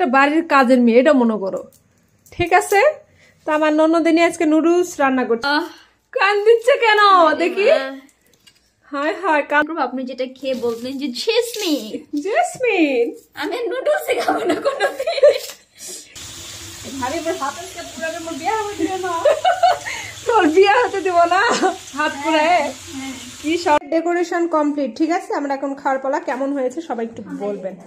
একটা বাড়ির কাজের মেয়ে, এটা মনে করো, ঠিক আছে? তো আমার ননদিনী আজকে নুডলস রান্না করছে। কান দিচ্ছে কেন দেখি? হায় হায়, কান। আপনি যেটা খেয়ে বললেন যে জেসমিন, জেসমিন আমি নুডলস খাবো না কোনোদিন। ভাবি মোর হাতের কে পুরাবে, মোর বিয়া হতে দেব না। তোর বিয়া হতে দেব না, হাত পুরায়ে। কি সব ডেকোরেশন কমপ্লিট, ঠিক আছে? আমরা এখন খাওয়ার পালা। কেমন হয়েছে সবাই একটু বলবেন।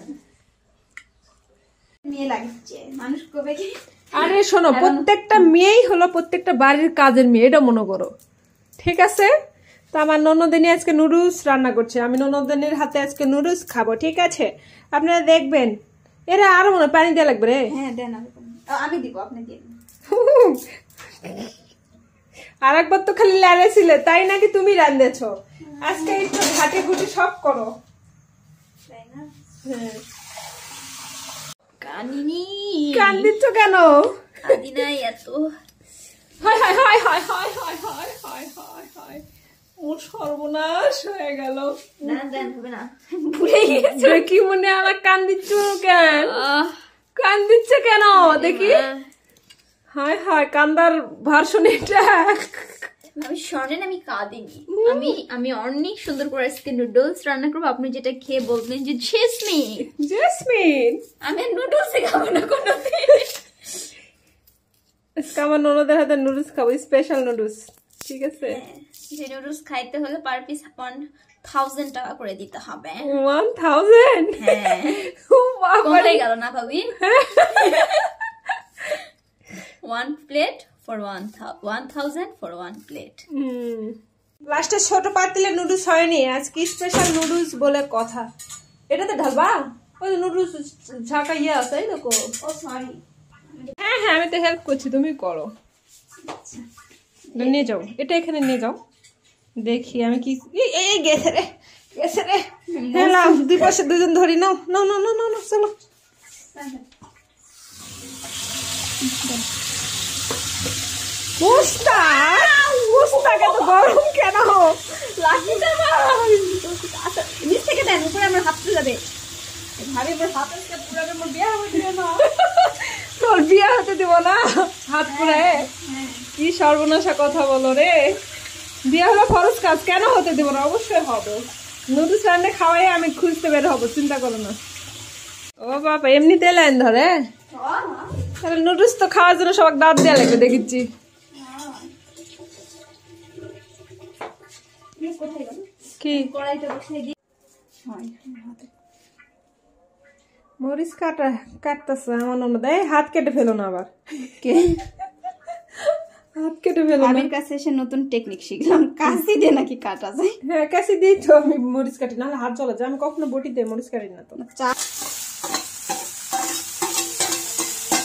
মেয়ে লাগছে মানুষ কবে কি। আরে শোনো, প্রত্যেকটা মেয়েই হলো প্রত্যেকটা বাড়ির কাজের মেয়ে, এটা মনে করো, ঠিক আছে? তো আমার ননদিনী আজকে নুডলস রান্না করছে। আমি ননদিনীর হাতে আজকে নুডলস খাবো, ঠিক আছে? আপনারা দেখবেন। এরা আরো মনে পানি দেওয়া লাগবে রে। হ্যাঁ দেন, আমি দিব, আপনি দিন। আর একবার তো খালি ল্যারে ছিলে, তাই নাকি তুমি রান্দেছো? আজকে একটু ঘাটে ঘুটি সব করো, তাই না? হ্যাঁ। কানিনি কান দিচ্ছ কেন? কাঁদি নাই এত। হায় হায় হায় হায় হায় হায় হায় হায় হায় হায়, ওর সর্বনাশ হয়ে গেল। না দেন, হবে না, ভুলে গেছি। দেখি মনে আমার কান দিচ্ছ কেন? কান দিচ্ছে কেন দেখি? হায় হায়, কান্দার ভার্সন এটা। আমি শোনেন, আমি কাঁদিনি। আমি অনেক সুন্দর করে আজকে নুডলস রান্না করবো। আপনি যেটা খেয়ে বলবেন যে জেসমিন, জেসমিন, আমি নুডলস খাবো না কোনোদিন। আজকে আমার ননদের হাতে নুডলস খাবো, স্পেশাল নুডলস, ঠিক আছে? যে নুডলস খাইতে হলে পার পিস 1000 টাকা করে দিতে হবে। 1000? হ্যাঁ, কমে গেল না ভাবি? 1 প্লেট for 1000 for 1 প্লেট। লাস্টে ছোট পাতিলে নুডলস হয়নি, আজকে স্পেশাল নুডলস বলে কথা। এটাতে ঢালবা? ওই নুডলস ঝাঁকা ইয়ে আছে, এই দেখো। ও সরি। হ্যাঁ হ্যাঁ, আমি তো হেল্প করছি, তুমি করো। নিয়ে যাও, এটা এখানে নিয়ে যাও। দেখি আমি কি। এই গেছে রে, গেছে রে। হ্যাঁ নাও, দুই পাশে দুজন ধরি, নাও নাও নাও নাও নাও, চলো। গরম কেন? নিচ থেকে দেন, উপরে আমার হাত যাবে। ভাবি মোর হাতের কে পুরাবে, মোর বিয়া হতে দেব না। তোর বিয়া হতে দেব না, হাত পুরায়ে। কি সর্বনাশা কথা বলো রে। বিয়া হলো ফরজ কাজ, কেন হতে দেব না? অবশ্যই হবে। নুডলস রান্না খাওয়াই আমি খুঁজতে বের হবো, চিন্তা করো না। ও বাবা, এমনিতে লাইন ধরে? তাহলে নুডলস তো খাওয়ার জন্য সবাই দাঁত দেওয়া লাগবে, দেখেছি। কি মরিচ কাটতেছে আমার ননদ। হাত কেটে ফেলো না আবার। হাত কেটে ফেলো। আমার কাছে এসে নতুন টেকনিক শিখলাম, কাশি দিয়ে নাকি কাটা যায়। হ্যাঁ, কাশি দিয়ে তো আমি মরিচ কাটি, না হাত চলে যায়। আমি কখনো বটি দিয়ে মরিচ কাটি না। তো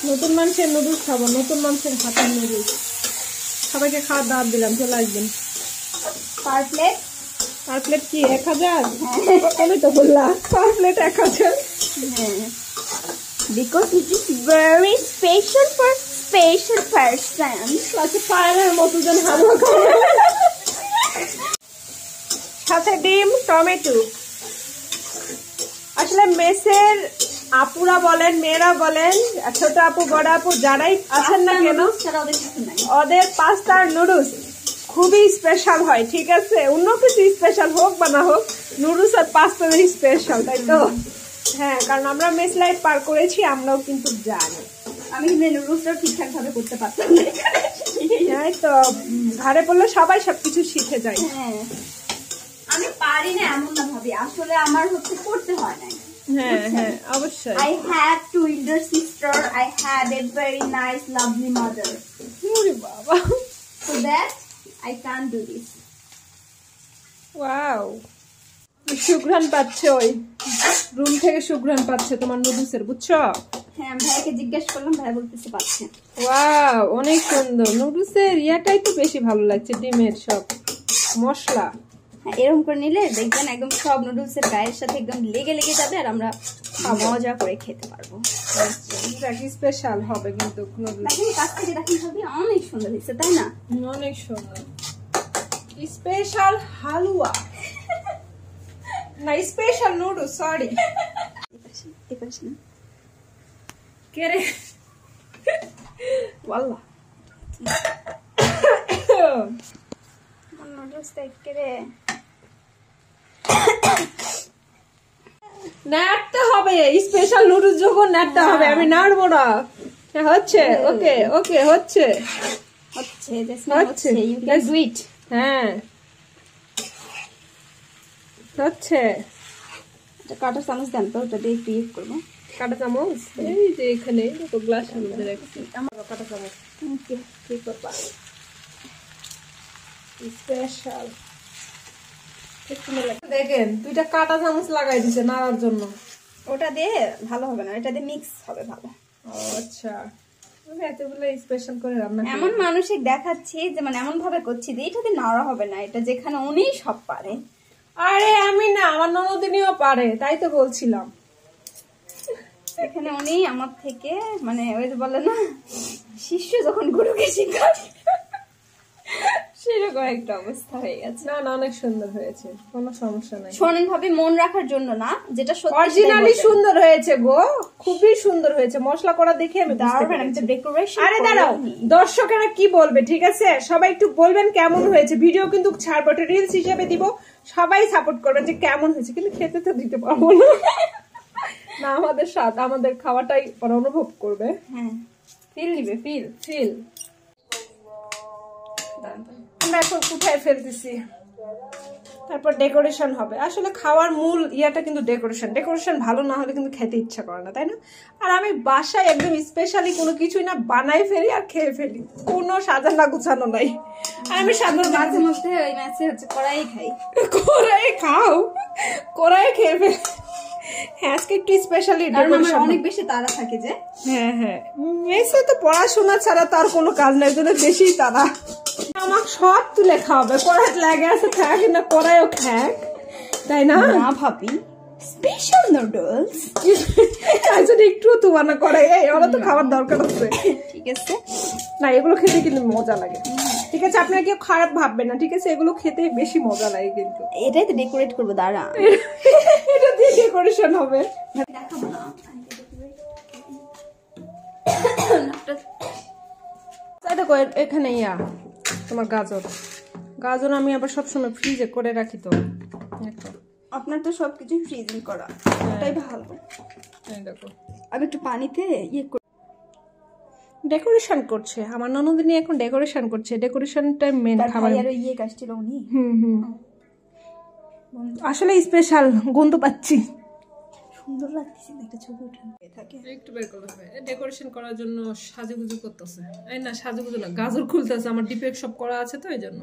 নতুন মানুষের নুডলস খাবো, নতুন মানুষের হাতের নুডলস। সবাইকে খাওয়ার দাওয়াত দিলাম, চলে আসবেন। পার প্লেট? পার প্লেট কি 1000? আমি তো বললাম পার plate 1000। Because it is very special for special person. আচ্ছা, পায়ের মতো যেন হালুয়া খাবো, সাথে ডিম, টমেটো। আসলে মেসের আপুরা বলেন, মেয়েরা বলেন, ছোট আপু, বড় আপু যারাই আছেন না কেন, ওদের পাস্তা আর নুডলস খুবই স্পেশাল হয়, ঠিক আছে? অন্য কিছু স্পেশাল হোক বা না হোক, নুডলস আর পাস্তা স্পেশাল, তাই তো? হ্যাঁ, কারণ আমরা মেস লাইফ পার করেছি, আমরাও কিন্তু জানি। আমি নুডলসটাও ঠিকঠাক ভাবে করতে পারতাম না। তাই তো, ঘরে পড়লে সবাই সবকিছু শিখে যায়। হ্যাঁ, আমি পারি না এমন না ভাবি, আসলে আমার হচ্ছে করতে হয় না। হ্যাঁ হ্যাঁ, অবশ্যই। I had 2 elder sister. I had a very nice, lovely mother. ওরে বাবা, So that I can't do this. Wow, সুঘ্রাণ পাচ্ছে, ওই রুম থেকে সুঘ্রাণ পাচ্ছে তোমার নুডলসের, বুঝছো? হ্যাঁ, আমি ভাইকে জিজ্ঞেস করলাম, ভাই বলতেছে পাচ্ছে। ওয়াও, অনেক সুন্দর। নুডলসের ইয়াটাই তো বেশি ভালো লাগছে, ডিমের সব মশলা। হ্যাঁ, এরকম করে নিলে দেখবেন একদম সব নুডলসের গায়ের সাথে একদম লেগে লেগে যাবে, আর আমরা মজা করে খেতে পারবো। স্পেশাল হবে কিন্তু নুডলস। দেখেন, কাছ থেকে দেখেন ভাবি, অনেক সুন্দর হয়েছে, তাই না? অনেক সুন্দর। স্পেশাল হালুয়া না, স্পেশাল নুডলস, সরি। কে রে ওয়াল্লাহ নুডলস দেখতে রে নাড়তে হবে, স্পেশাল নুডলস যখন নাড়তে হবে, আমি নাড়বো না। হচ্ছে ওকে ওকে হচ্ছে হচ্ছে হচ্ছে ইউ ক্যান ডু ইট। হ্যাঁ হচ্ছে। এটা কাটা চামচ দেন তো, ওটা দিয়ে একটু ইয়ে করবো। কাটা চামচ এই যে এখানে তো গ্লাসের মধ্যে রাখছি। আমার কাটা চামচ কি করবা স্পেশাল। দেখেন 2টা কাটা চামচ লাগাই দিছে নাড়ার জন্য। ওটা দিয়ে ভালো হবে না, এটা দিয়ে মিক্স হবে ভালো। ও আচ্ছা, আমি এতগুলো স্পেশাল করে রান্না করি। এমন মানসিক দেখাচ্ছি যে মানে এমন ভাবে করছি যে এটা দিয়ে নাড়া হবে না, এটা যেখানে উনি সব পারে। আরে আমি না, আমার ননদিনীও পারে, তাই তো বলছিলাম। এখানে উনি আমার থেকে মানে ওই যে বলে না শিষ্য যখন গুরুকে শিখায় সেরকম একটা অবস্থা হয়ে গেছে। না না, অনেক সুন্দর হয়েছে, কোনো সমস্যা নাই। শোনেন ভাবে মন রাখার জন্য না, যেটা সত্যি অরিজিনালি সুন্দর হয়েছে গো, খুবই সুন্দর হয়েছে। মশলা করা দেখে আমি বুঝতে পেরেছি। ডেকোরেশন। আরে দাঁড়াও, দর্শকেরা কি বলবে ঠিক আছে, সবাই একটু বলবেন কেমন হয়েছে। ভিডিও কিন্তু ছাড়বো, রিলস হিসেবে দিব, সবাই সাপোর্ট করবেন যে কেমন হয়েছে। কিন্তু খেতে তো দিতে পারবো না, না আমাদের স্বাদ, আমাদের খাওয়াটাই ওরা অনুভব করবে। হ্যাঁ, ফিল নিবে, ফিল। ফিল। আমরা এখন কোথায় ফেলতেছি, তারপর ডেকোরেশন হবে। আসলে খাওয়ার মূল ইয়াটা কিন্তু ডেকোরেশন। ডেকোরেশন ভালো না হলে কিন্তু খেতে ইচ্ছা করে না, তাই না? আর আমি বাসায় একদম স্পেশালি কোনো কিছুই না বানাই ফেলি আর খেয়ে ফেলি, কোনো সাজানো গুছানো নাই। আর আমি সাধারণ মাঝে মধ্যে ওই ম্যাচে হচ্ছে কড়াই খাই। কড়াই খাও, কড়াই খেয়ে ফেলি। হ্যাঁ, আজকে একটু স্পেশালি ডেকোরেশন। অনেক বেশি তাড়া থাকে যে। হ্যাঁ হ্যাঁ, মেসে তো পড়াশোনা ছাড়া তার কোনো কাজ নাই, জন্য বেশি তারা। আমার সব তুলে খাওয়াবে, কড়াই লাগে আছে খাক না কড়াইও খাক, তাই না? না ভাবি, স্পেশাল নুডলস আসলে একটু তো বানা করে, এই ওরা তো খাবার দরকার আছে। ঠিক আছে না, এগুলো খেতে কিন্তু মজা লাগে। ঠিক আছে, আপনারা কেউ খারাপ ভাববেন না, ঠিক আছে? এগুলো খেতে বেশি মজা লাগে কিন্তু। এটাই তো ডেকোরেট করবো, দাঁড়া এটা দিয়ে ডেকোরেশন হবে। দেখাবো না। দেখো এখানে ইয়া তোমার গাজর, গাজর আমি আবার সবসময় ফ্রিজে করে রাখি। তো আপনার তো সবকিছু ফ্রিজিং করা, ওটাই ভালো। দেখো আমি একটু পানিতে ইয়ে ডেকোরেশন করছে আমার ননদিনী, এখন ডেকোরেশন করছে। ডেকোরেশনটা মেন খাবার। আর ইয়ে কাজছিল উনি। আসলে স্পেশাল গন্ধ পাচ্ছি, সুন্দর লাগতেছে, একটা ছবি উঠানো থাকে। একটু বের করলে হবে। ডেকোরেশন করার জন্য সাজুগুজু করতেছে। এই না সাজুগুজু না, গাজর খুলতেছে। আমার ডিপেক সব করা আছে তো এই জন্য।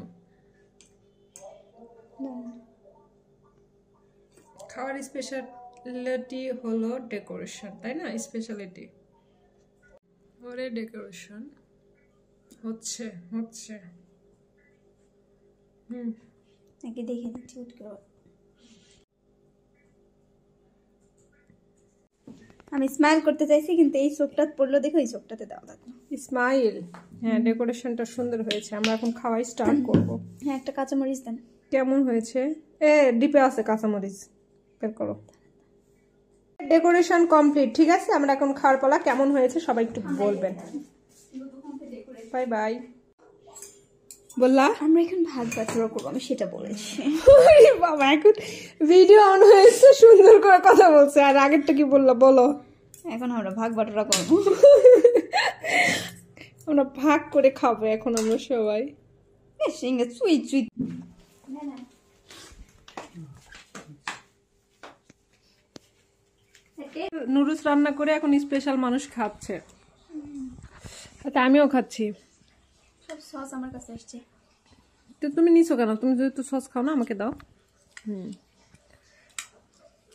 খাওয়ার স্পেশালিটি হলো ডেকোরেশন, তাই না? স্পেশালিটি ওরে ডেকোরেশন হচ্ছে হচ্ছে। নাকি দেখে নিচ্ছি উঠ করে। আমি স্মাইল করতে চাইছি, কিন্তু এই চোখটা পড়লো দেখো, এই চোখটাতে দেওয়া লাগলো স্মাইল। হ্যাঁ, ডেকোরেশনটা সুন্দর হয়েছে। আমরা এখন খাওয়াই স্টার্ট করব। হ্যাঁ, একটা কাঁচামরিচ দেন। কেমন হয়েছে? ডিপে আছে কাঁচামরিচ, বের করো। ডেকোরেশন কমপ্লিট, ঠিক আছে? আমরা এখন খাওয়ার পালা। কেমন হয়েছে সবাই একটু বলবেন। Bye bye. বললা আমরা এখন ভাগ বাটোয়ারা করবো, আমি সেটা বলেছি। বাবা, এখন ভিডিও অন হয়েছে, সুন্দর করে কথা বলছে। আর আগেরটা কি বললা বলো? এখন আমরা ভাগ বাটোয়ারা করবো। আমরা ভাগ করে খাবো এখন আমরা সবাই। সিঙ্গে চুই চুই। নুডলস রান্না করে এখন স্পেশাল মানুষ খাচ্ছে, তাতে আমিও খাচ্ছি। সব সস আমার কাছে আসছে। তো তুমি নিছো কেন? তুমি যদি তো সস খাও না, আমাকে দাও।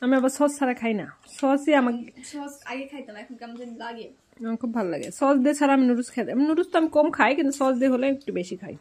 আমি আবার সস ছাড়া খাই না, সসই আমাকে। সস আগে খাইতাম, এখন কেমন যেন লাগে। আমার খুব ভালো লাগে সস দিয়ে ছাড়া। আমি নুডলস খাই, নুডলস তো আমি কম খাই, কিন্তু সস দিয়ে হলে একটু বেশি খাই।